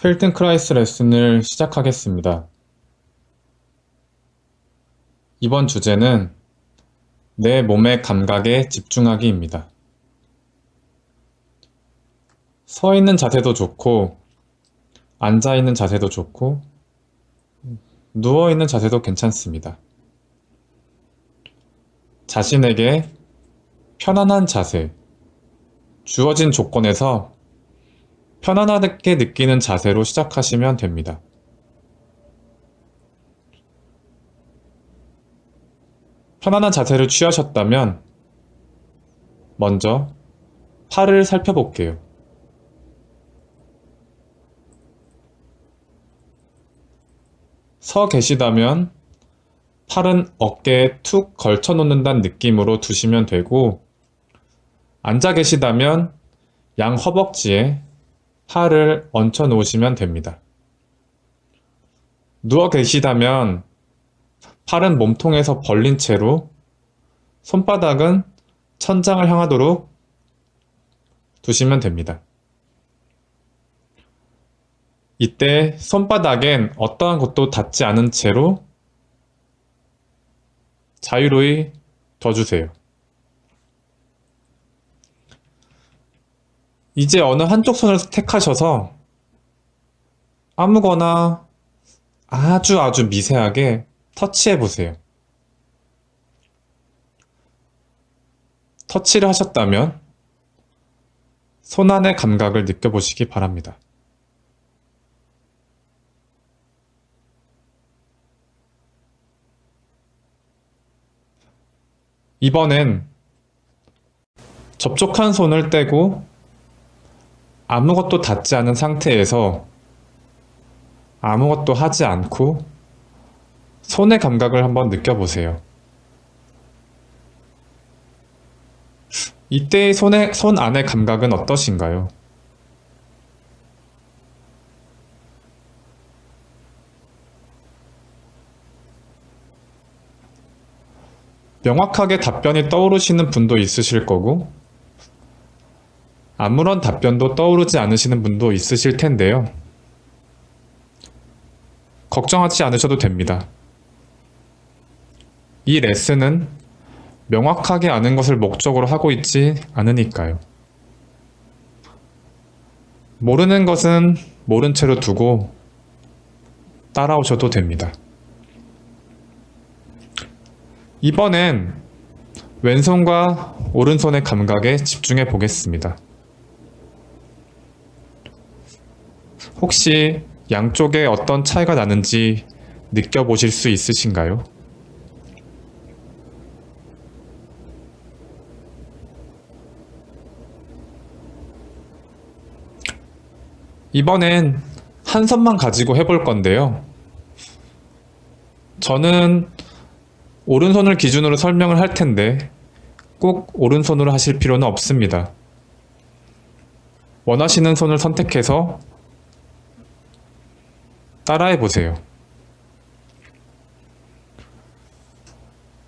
펠튼크라이스 레슨을 시작하겠습니다. 이번 주제는 내 몸의 감각에 집중하기입니다. 서 있는 자세도 좋고, 앉아 있는 자세도 좋고, 누워 있는 자세도 괜찮습니다. 자신에게 편안한 자세, 주어진 조건에서 편안하게 느끼는 자세로 시작하시면 됩니다. 편안한 자세를 취하셨다면 먼저 팔을 살펴볼게요. 서 계시다면 팔은 어깨에 툭 걸쳐 놓는다는 느낌으로 두시면 되고, 앉아 계시다면 양 허벅지에 팔을 얹혀 놓으시면 됩니다. 누워 계시다면 팔은 몸통에서 벌린 채로 손바닥은 천장을 향하도록 두시면 됩니다. 이때 손바닥엔 어떠한 것도 닿지 않은 채로 자유로이 둬주세요. 이제 어느 한쪽 손을 택하셔서 아무거나 아주 미세하게 터치해 보세요. 터치를 하셨다면 손 안의 감각을 느껴보시기 바랍니다. 이번엔 접촉한 손을 떼고 아무것도 닿지 않은 상태에서 아무것도 하지 않고 손의 감각을 한번 느껴보세요. 이때의 손 안의 감각은 어떠신가요? 명확하게 답변이 떠오르시는 분도 있으실 거고, 아무런 답변도 떠오르지 않으시는 분도 있으실 텐데요. 걱정하지 않으셔도 됩니다. 이 레슨은 명확하게 아는 것을 목적으로 하고 있지 않으니까요. 모르는 것은 모른 채로 두고 따라오셔도 됩니다. 이번엔 왼손과 오른손의 감각에 집중해 보겠습니다. 혹시 양쪽에 어떤 차이가 나는지 느껴보실 수 있으신가요? 이번엔 한 손만 가지고 해볼 건데요. 저는 오른손을 기준으로 설명을 할 텐데 꼭 오른손으로 하실 필요는 없습니다. 원하시는 손을 선택해서 따라해 보세요.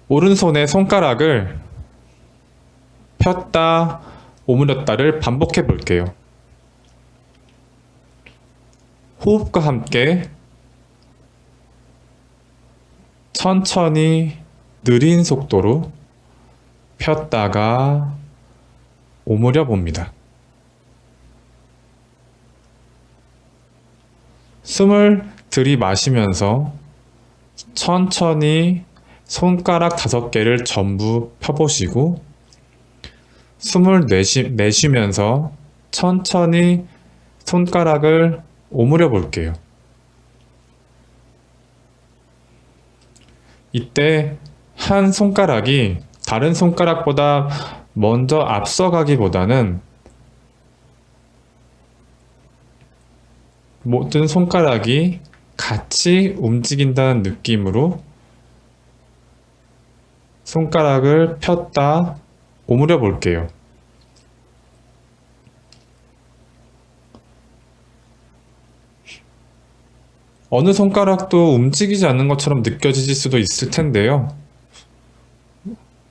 오른손의 손가락을 폈다, 오므렸다를 반복해 볼게요. 호흡과 함께 천천히 느린 속도로 폈다가 오므려 봅니다. 숨을 들이마시면서 천천히 손가락 5개를 전부 펴보시고, 숨을 내쉬면서 천천히 손가락을 오므려 볼게요. 이때 한 손가락이 다른 손가락보다 먼저 앞서가기보다는 모든 손가락이 같이 움직인다는 느낌으로 손가락을 폈다 오므려 볼게요. 어느 손가락도 움직이지 않는 것처럼 느껴지실 수도 있을 텐데요.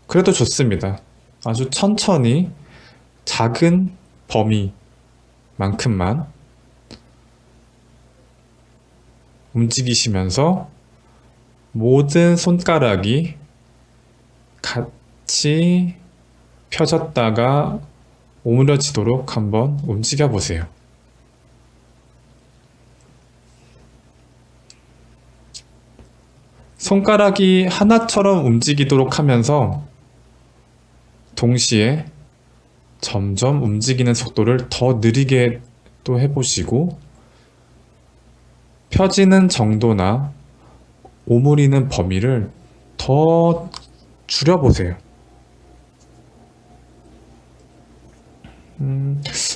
그래도 좋습니다. 아주 천천히 작은 범위만큼만 움직이시면서 모든 손가락이 같이 펴졌다가 오므려지도록 한번 움직여 보세요. 손가락이 하나처럼 움직이도록 하면서 동시에 점점 움직이는 속도를 더 느리게 또 해보시고 펴지는 정도나 오므리는 범위를 더 줄여보세요.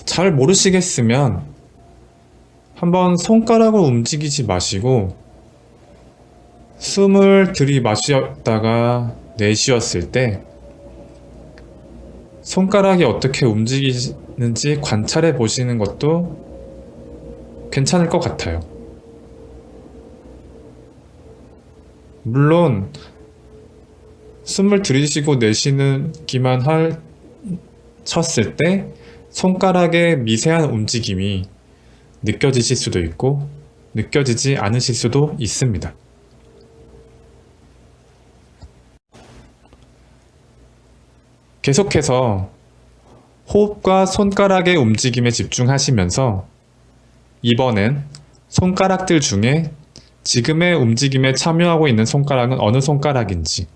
잘 모르시겠으면 한번 손가락을 움직이지 마시고 숨을 들이마셨다가 내쉬었을 때 손가락이 어떻게 움직이는지 관찰해 보시는 것도 괜찮을 것 같아요. 물론 숨을 들이쉬고 내쉬기만 쳤을 때 손가락의 미세한 움직임이 느껴지실 수도 있고 느껴지지 않으실 수도 있습니다. 계속해서 호흡과 손가락의 움직임에 집중하시면서 이번엔 손가락들 중에 지금의 움직임에 참여하고 있는 손가락은 어느 손가락인지,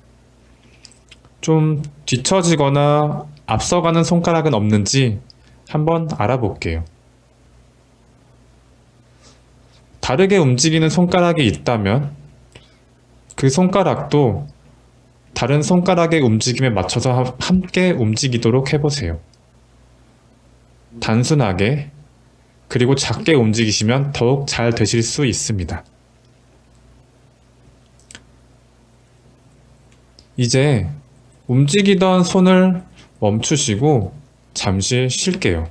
좀 뒤처지거나 앞서가는 손가락은 없는지 한번 알아볼게요. 다르게 움직이는 손가락이 있다면 그 손가락도 다른 손가락의 움직임에 맞춰서 함께 움직이도록 해보세요. 단순하게 그리고 작게 움직이시면 더욱 잘 되실 수 있습니다. 이제 움직이던 손을 멈추시고 잠시 쉴게요.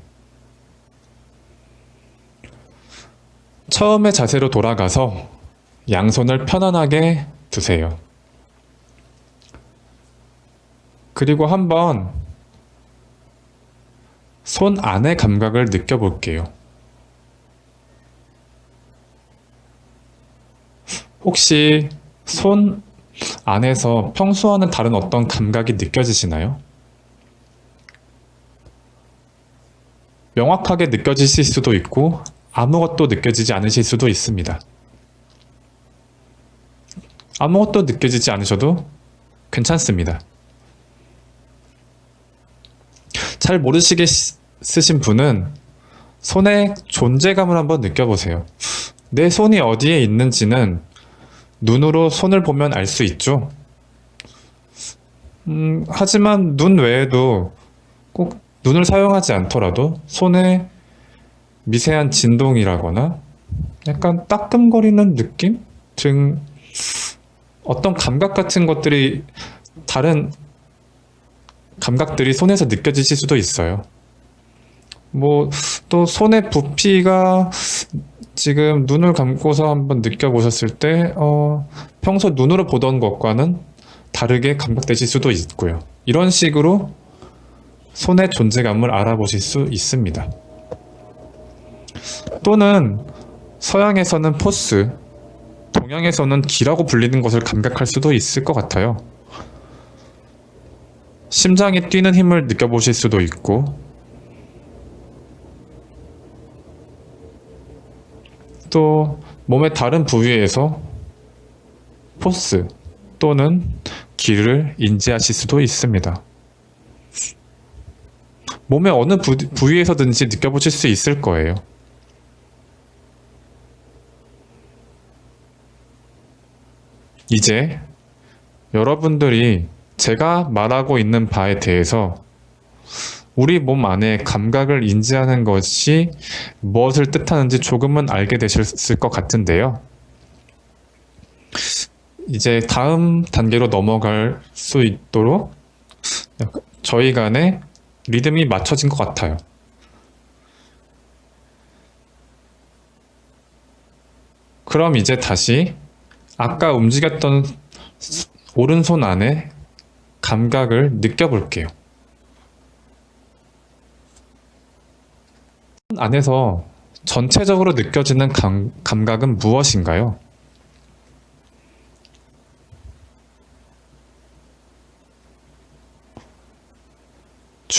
처음의 자세로 돌아가서 양손을 편안하게 두세요. 그리고 한번 손 안의 감각을 느껴볼게요. 혹시 손 안에서 평소와는 다른 어떤 감각이 느껴지시나요? 명확하게 느껴지실 수도 있고 아무것도 느껴지지 않으실 수도 있습니다. 아무것도 느껴지지 않으셔도 괜찮습니다. 잘 모르시겠으신 분은 손의 존재감을 한번 느껴보세요. 내 손이 어디에 있는지는 눈으로 손을 보면 알 수 있죠. 하지만 눈 외에도 꼭 눈을 사용하지 않더라도 손에 미세한 진동이라거나 약간 따끔거리는 느낌 등 어떤 감각 같은 것들이 다른 감각들이 손에서 느껴지실 수도 있어요. 또 손의 부피가 지금 눈을 감고서 한번 느껴보셨을 때 평소 눈으로 보던 것과는 다르게 감각되실 수도 있고요. 이런 식으로 손의 존재감을 알아보실 수 있습니다. 또는 서양에서는 포스, 동양에서는 기라고 불리는 것을 감각할 수도 있을 것 같아요. 심장이 뛰는 힘을 느껴보실 수도 있고 또 몸의 다른 부위에서 포스 또는 기를 인지하실 수도 있습니다. 몸의 어느 부위에서든지 느껴보실 수 있을 거예요. 이제 여러분들이 제가 말하고 있는 바에 대해서 우리 몸 안에 감각을 인지하는 것이 무엇을 뜻하는지 조금은 알게 되셨을 것 같은데요. 이제 다음 단계로 넘어갈 수 있도록 저희 간의 리듬이 맞춰진 것 같아요. 그럼 이제 다시 아까 움직였던 오른손 안에 감각을 느껴볼게요. 손 안에서 전체적으로 느껴지는 감각은 무엇인가요?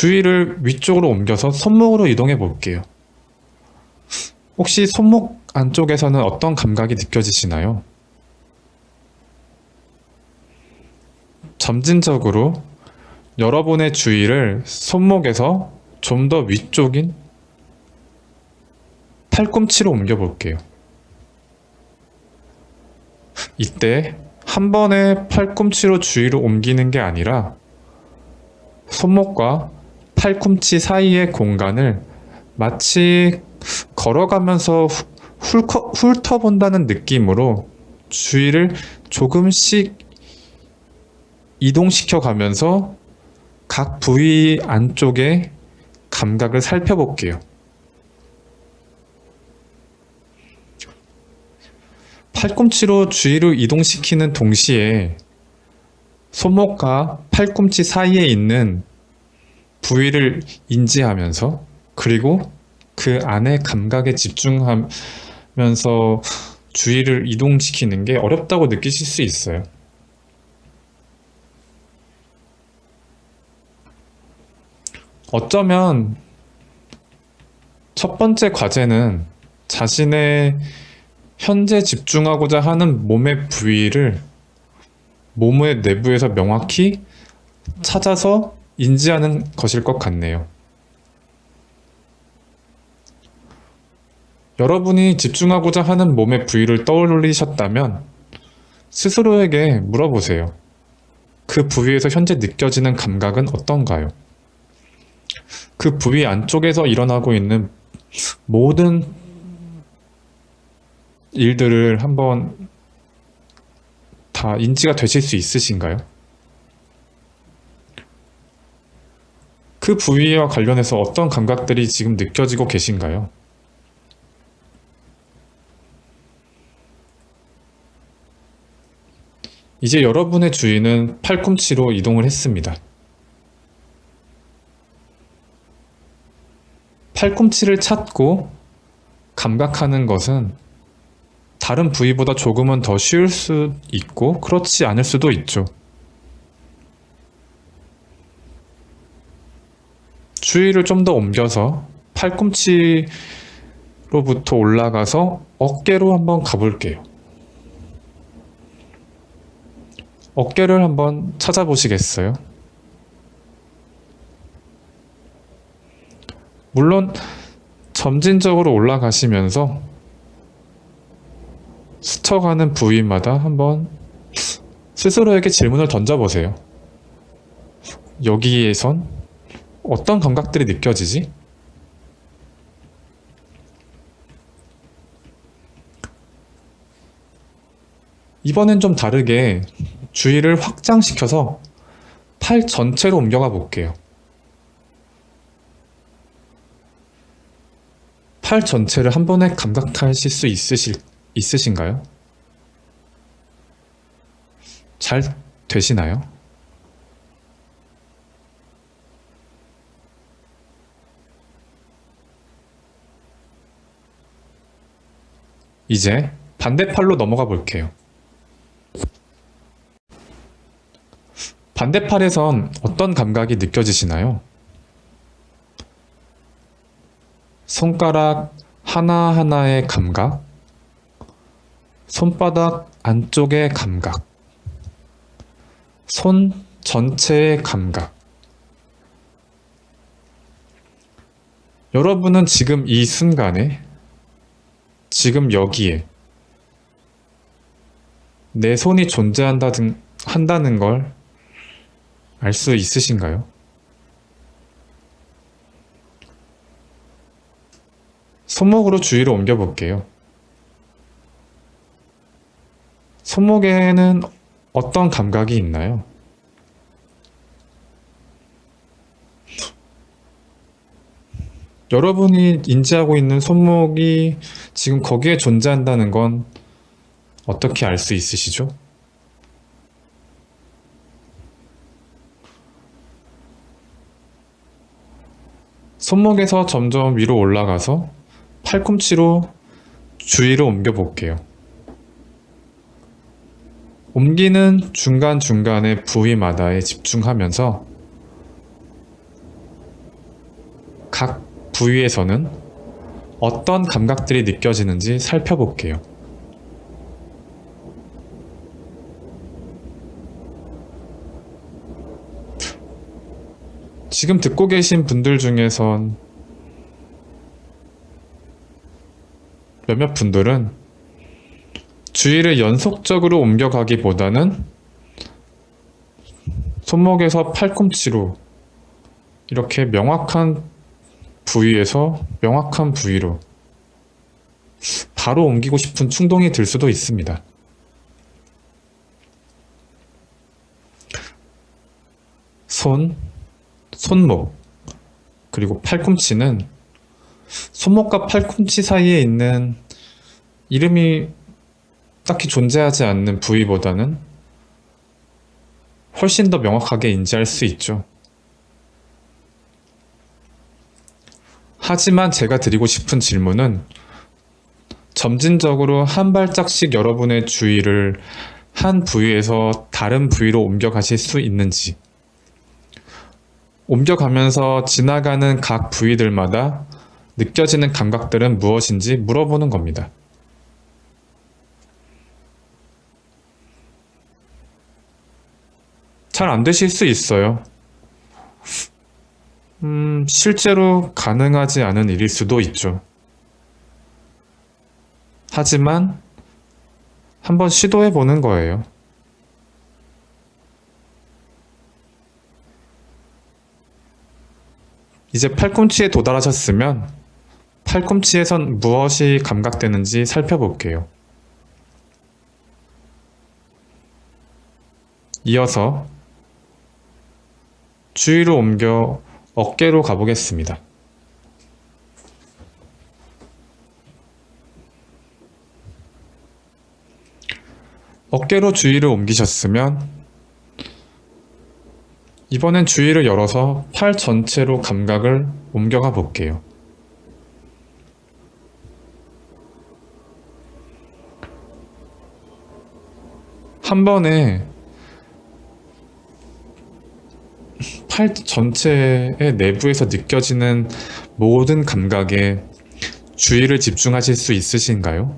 주의를 위쪽으로 옮겨서 손목으로 이동해 볼게요. 혹시 손목 안쪽에서는 어떤 감각이 느껴지시나요? 점진적으로 여러분의 주의를 손목에서 좀 더 위쪽인 팔꿈치로 옮겨 볼게요. 이때 한 번에 팔꿈치로 주의를 옮기는 게 아니라 손목과 팔꿈치 사이의 공간을 마치 걸어가면서 훑어본다는 느낌으로 주의를 조금씩 이동시켜 가면서 각 부위 안쪽의 감각을 살펴볼게요. 팔꿈치로 주의를 이동시키는 동시에 손목과 팔꿈치 사이에 있는 부위를 인지하면서 그리고 그 안의 감각에 집중하면서 주의를 이동시키는 게 어렵다고 느끼실 수 있어요. 어쩌면 첫 번째 과제는 자신의 현재 집중하고자 하는 몸의 부위를 몸의 내부에서 명확히 찾아서 인지하는 것일 것 같네요. 여러분이 집중하고자 하는 몸의 부위를 떠올리셨다면 스스로에게 물어보세요. 그 부위에서 현재 느껴지는 감각은 어떤가요? 그 부위 안쪽에서 일어나고 있는 모든 일들을 한번 다 인지가 되실 수 있으신가요? 그 부위와 관련해서 어떤 감각들이 지금 느껴지고 계신가요? 이제 여러분의 주의는 팔꿈치로 이동을 했습니다. 팔꿈치를 찾고 감각하는 것은 다른 부위보다 조금은 더 쉬울 수 있고 그렇지 않을 수도 있죠. 주의를 좀 더 옮겨서 팔꿈치로부터 올라가서 어깨로 한번 가볼게요. 어깨를 한번 찾아보시겠어요? 물론 점진적으로 올라가시면서 스쳐가는 부위마다 한번 스스로에게 질문을 던져보세요. 여기에선 어떤 감각들이 느껴지지? 이번엔 좀 다르게 주의를 확장시켜서 팔 전체로 옮겨가 볼게요. 팔 전체를 한 번에 감각하실 수 있으신가요? 잘 되시나요? 이제 반대팔로 넘어가 볼게요. 반대팔에선 어떤 감각이 느껴지시나요? 손가락 하나하나의 감각, 손바닥 안쪽의 감각, 손 전체의 감각. 여러분은 지금 이 순간에, 지금 여기에 내 손이 한다는 걸 알 수 있으신가요? 손목으로 주의를 옮겨 볼게요. 손목에는 어떤 감각이 있나요? 여러분이 인지하고 있는 손목이 지금 거기에 존재한다는 건 어떻게 알 수 있으시죠? 손목에서 점점 위로 올라가서 팔꿈치로 주의를 옮겨 볼게요. 옮기는 중간중간의 부위마다에 집중하면서 각 부위에서는 어떤 감각들이 느껴지는지 살펴볼게요. 지금 듣고 계신 분들 중에선 몇몇 분들은 주의를 연속적으로 옮겨가기보다는 손목에서 팔꿈치로 이렇게 명확한 부위에서 명확한 부위로 바로 옮기고 싶은 충동이 들 수도 있습니다. 손목, 그리고 팔꿈치는 손목과 팔꿈치 사이에 있는 이름이 딱히 존재하지 않는 부위보다는 훨씬 더 명확하게 인지할 수 있죠. 하지만 제가 드리고 싶은 질문은 점진적으로 한 발짝씩 여러분의 주의를 한 부위에서 다른 부위로 옮겨가실 수 있는지, 옮겨가면서 지나가는 각 부위들마다 느껴지는 감각들은 무엇인지 물어보는 겁니다. 잘 안 되실 수 있어요. 실제로 가능하지 않은 일일 수도 있죠. 하지만 한번 시도해 보는 거예요. 이제 팔꿈치에 도달하셨으면 팔꿈치에선 무엇이 감각되는지 살펴볼게요. 이어서 주위로 옮겨 어깨로 가보겠습니다. 어깨로 주위를 옮기셨으면 이번엔 주위를 열어서 팔 전체로 감각을 옮겨가 볼게요. 한 번에 팔 전체의 내부에서 느껴지는 모든 감각에 주의를 집중하실 수 있으신가요?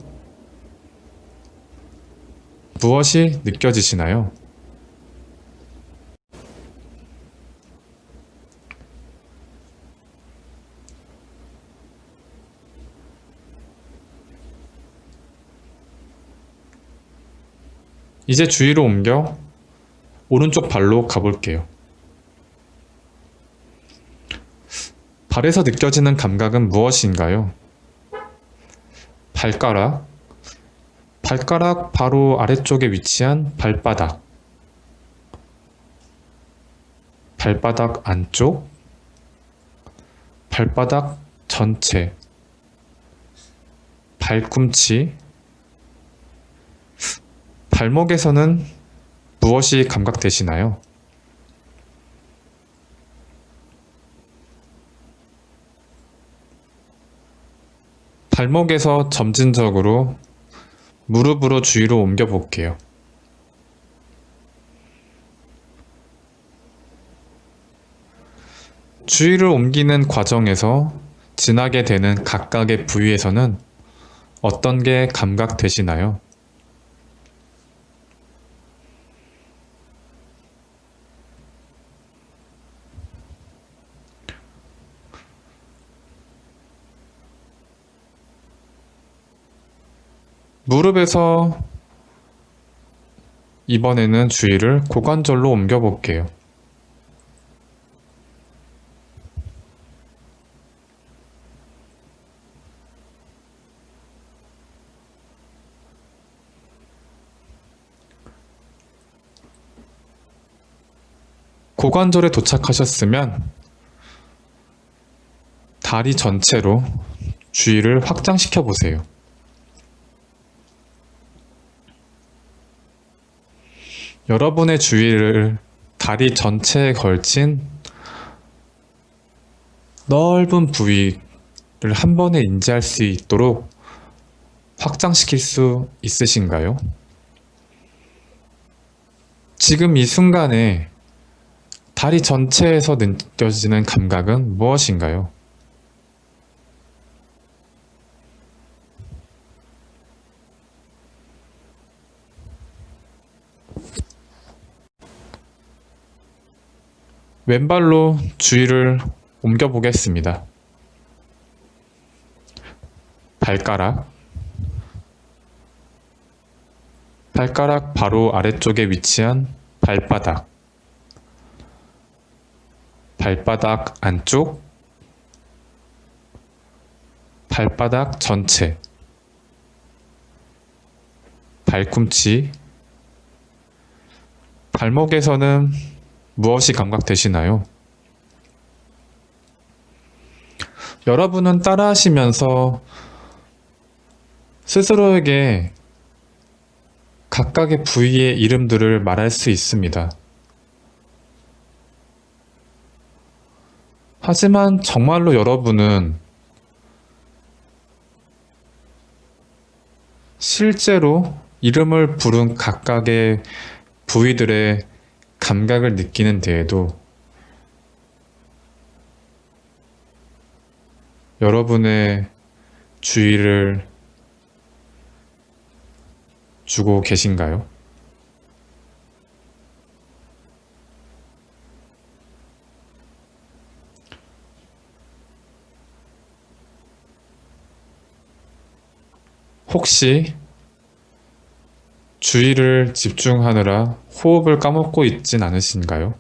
무엇이 느껴지시나요? 이제 주위로 옮겨 오른쪽 발로 가볼게요. 발에서 느껴지는 감각은 무엇인가요? 발가락 바로 아래쪽에 위치한 발바닥, 발바닥 안쪽, 발바닥 전체, 발꿈치, 발목에서는 무엇이 감각되시나요? 발목에서 점진적으로 무릎으로 주위로 옮겨 볼게요. 주위를 옮기는 과정에서 지나게 되는 각각의 부위에서는 어떤 게 감각되시나요? 무릎에서 이번에는 주의를 고관절로 옮겨 볼게요. 고관절에 도착하셨으면 다리 전체로 주의를 확장시켜 보세요. 여러분의 주의를 다리 전체에 걸친 넓은 부위를 한 번에 인지할 수 있도록 확장시킬 수 있으신가요? 지금 이 순간에 다리 전체에서 느껴지는 감각은 무엇인가요? 왼발로 주위를 옮겨 보겠습니다. 발가락 바로 아래쪽에 위치한 발바닥, 발바닥 안쪽, 발바닥 전체, 발꿈치, 발목에서는 무엇이 감각되시나요? 여러분은 따라하시면서 스스로에게 각각의 부위의 이름들을 말할 수 있습니다. 하지만 정말로 여러분은 실제로 이름을 부른 각각의 부위들의 감각을 느끼는 데에도 여러분의 주의를 주고 계신가요? 혹시 주의를 집중하느라 호흡을 까먹고 있진 않으신가요?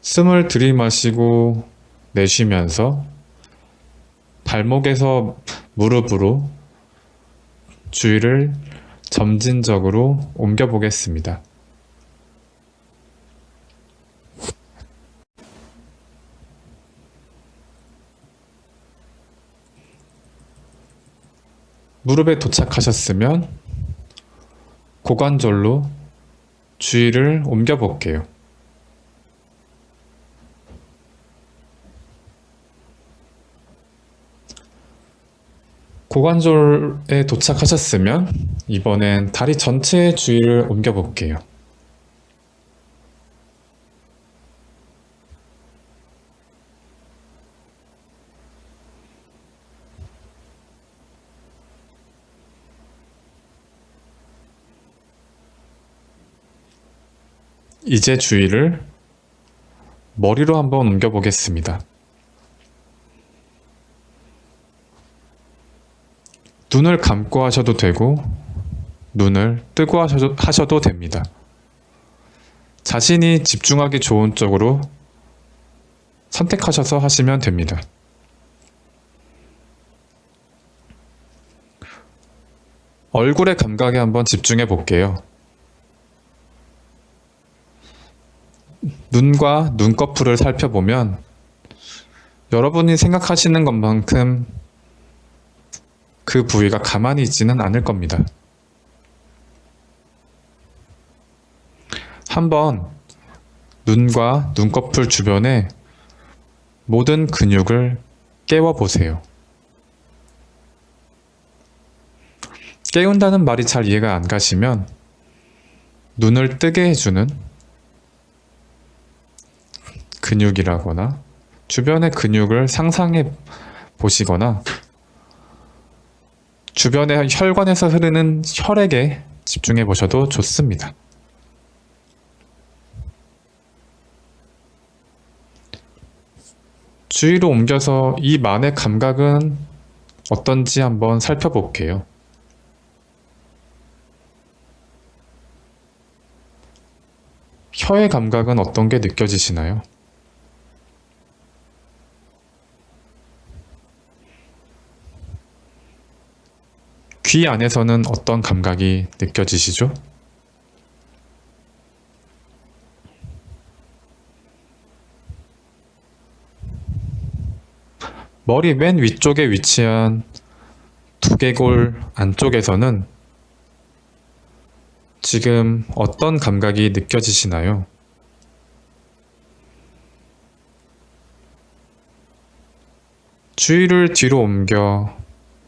숨을 들이마시고 내쉬면서 발목에서 무릎으로 주의를 점진적으로 옮겨 보겠습니다. 무릎에 도착하셨으면 고관절로 주의를 옮겨 볼게요. 고관절에 도착하셨으면 이번엔 다리 전체의 주의를 옮겨 볼게요. 이제 주의를 머리로 한번 옮겨 보겠습니다. 눈을 감고 하셔도 되고 눈을 뜨고 하셔도 됩니다. 자신이 집중하기 좋은 쪽으로 선택하셔서 하시면 됩니다. 얼굴의 감각에 한번 집중해 볼게요. 눈과 눈꺼풀을 살펴보면 여러분이 생각하시는 것만큼 그 부위가 가만히 있지는 않을 겁니다. 한번 눈과 눈꺼풀 주변에 모든 근육을 깨워보세요. 깨운다는 말이 잘 이해가 안 가시면 눈을 뜨게 해주는 근육이라거나 주변의 근육을 상상해 보시거나 주변의 혈관에서 흐르는 혈액에 집중해 보셔도 좋습니다. 주위로 옮겨서 입안의 감각은 어떤지 한번 살펴볼게요. 혀의 감각은 어떤 게 느껴지시나요? 귀 안에서는 어떤 감각이 느껴지시죠? 머리 맨 위쪽에 위치한 두개골 안쪽에서는 지금 어떤 감각이 느껴지시나요? 주의를 뒤로 옮겨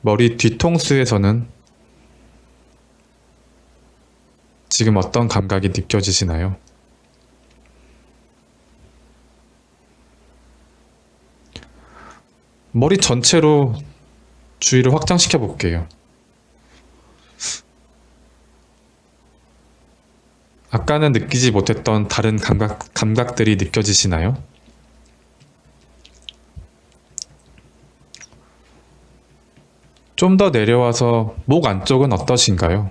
머리 뒤통수에서는 지금 어떤 감각이 느껴지시나요? 머리 전체로 주의를 확장시켜 볼게요. 아까는 느끼지 못했던 다른 감각들이 느껴지시나요? 좀 더 내려와서 목 안쪽은 어떠신가요?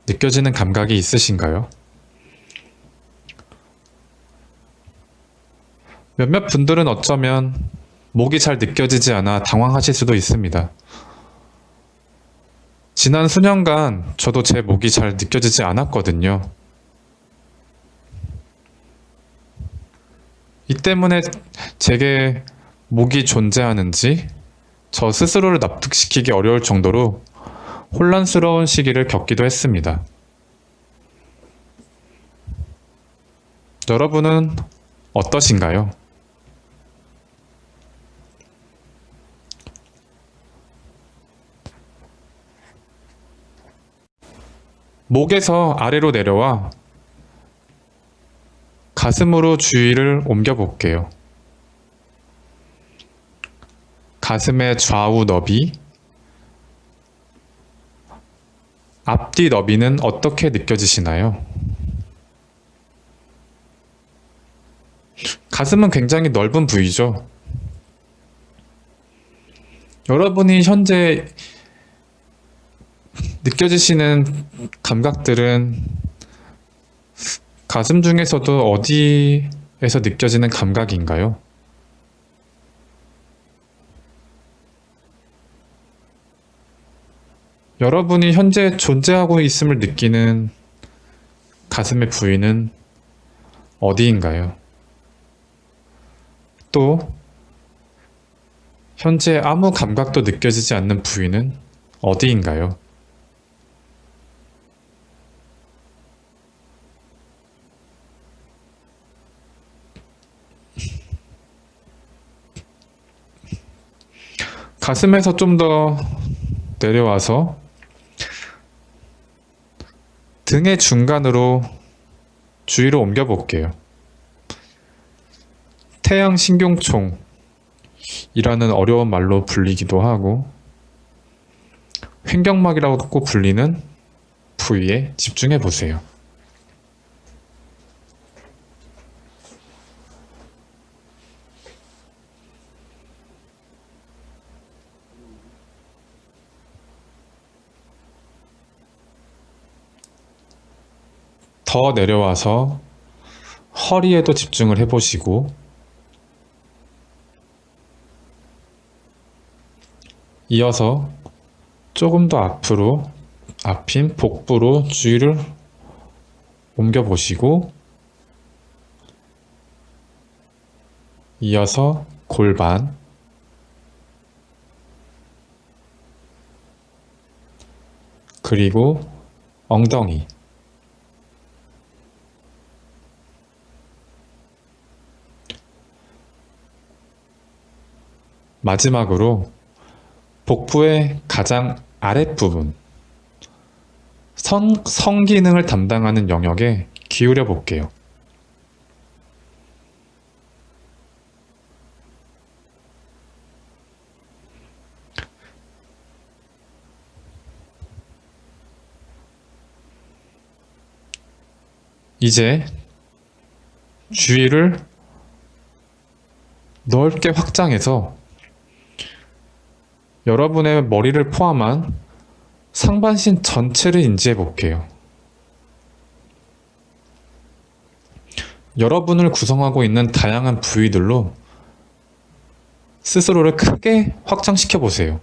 느껴지는 감각이 있으신가요? 몇몇 분들은 어쩌면 목이 잘 느껴지지 않아 당황하실 수도 있습니다. 지난 수년간 저도 제 목이 잘 느껴지지 않았거든요. 이 때문에 제게 목이 존재하는지 저 스스로를 납득시키기 어려울 정도로 혼란스러운 시기를 겪기도 했습니다. 여러분은 어떠신가요? 목에서 아래로 내려와 가슴으로 주의를 옮겨 볼게요. 가슴의 좌우 너비, 앞뒤 너비는 어떻게 느껴지시나요? 가슴은 굉장히 넓은 부위죠. 여러분이 현재 느껴지시는 감각들은 가슴 중에서도 어디에서 느껴지는 감각인가요? 여러분이 현재 존재하고 있음을 느끼는 가슴의 부위는 어디인가요? 또 현재 아무 감각도 느껴지지 않는 부위는 어디인가요? 가슴에서 좀 더 내려와서 등의 중간으로 주의를 옮겨 볼게요. 태양신경총이라는 어려운 말로 불리기도 하고 횡격막이라고 불리는 부위에 집중해 보세요. 더 내려와서 허리에도 집중을 해보시고 이어서 조금 더 앞으로 앞인 복부로 주의를 옮겨보시고 이어서 골반 그리고 엉덩이 마지막으로 복부의 가장 아랫부분, 성기능을 담당하는 영역에 기울여 볼게요. 이제 주위를 넓게 확장해서 여러분의 머리를 포함한 상반신 전체를 인지해 볼게요. 여러분을 구성하고 있는 다양한 부위들로 스스로를 크게 확장시켜 보세요.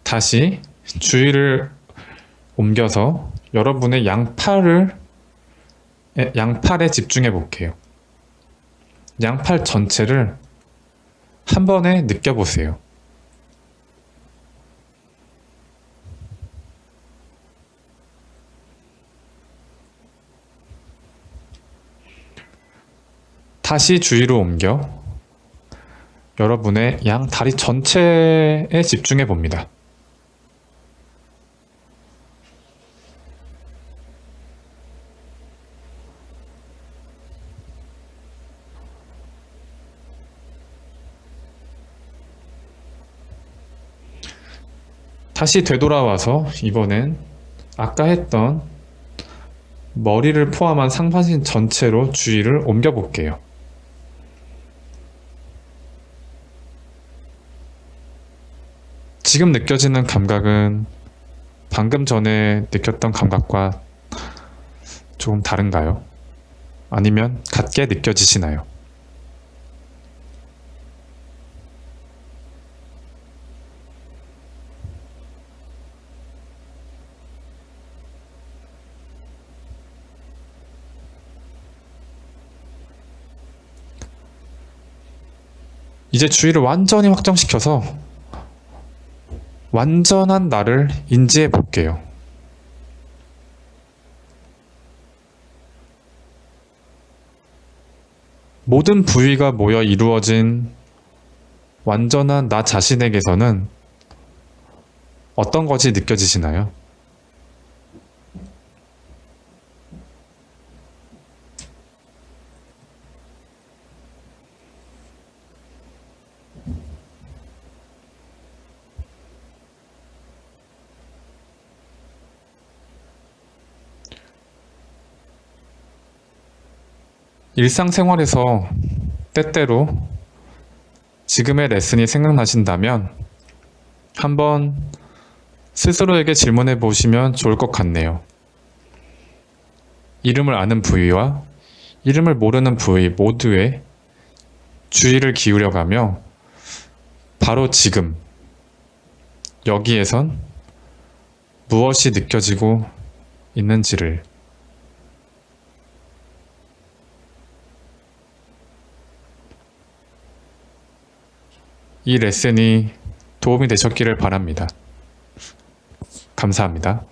다시 주의를 옮겨서 여러분의 양팔에 집중해 볼게요. 양팔 전체를 한 번에 느껴보세요. 다시 주의를 옮겨 여러분의 양 다리 전체에 집중해 봅니다. 다시 되돌아와서 이번엔 아까 했던 머리를 포함한 상반신 전체로 주의를 옮겨 볼게요. 지금 느껴지는 감각은 방금 전에 느꼈던 감각과 조금 다른가요? 아니면 같게 느껴지시나요? 이제 주의를 완전히 확정시켜서 완전한 나를 인지해 볼게요. 모든 부위가 모여 이루어진 완전한 나 자신에게서는 어떤 것이 느껴지시나요? 일상생활에서 때때로 지금의 레슨이 생각나신다면 한번 스스로에게 질문해 보시면 좋을 것 같네요. 이름을 아는 부위와 이름을 모르는 부위 모두에 주의를 기울여가며 바로 지금 여기에선 무엇이 느껴지고 있는지를 이 레슨이 도움이 되셨기를 바랍니다. 감사합니다.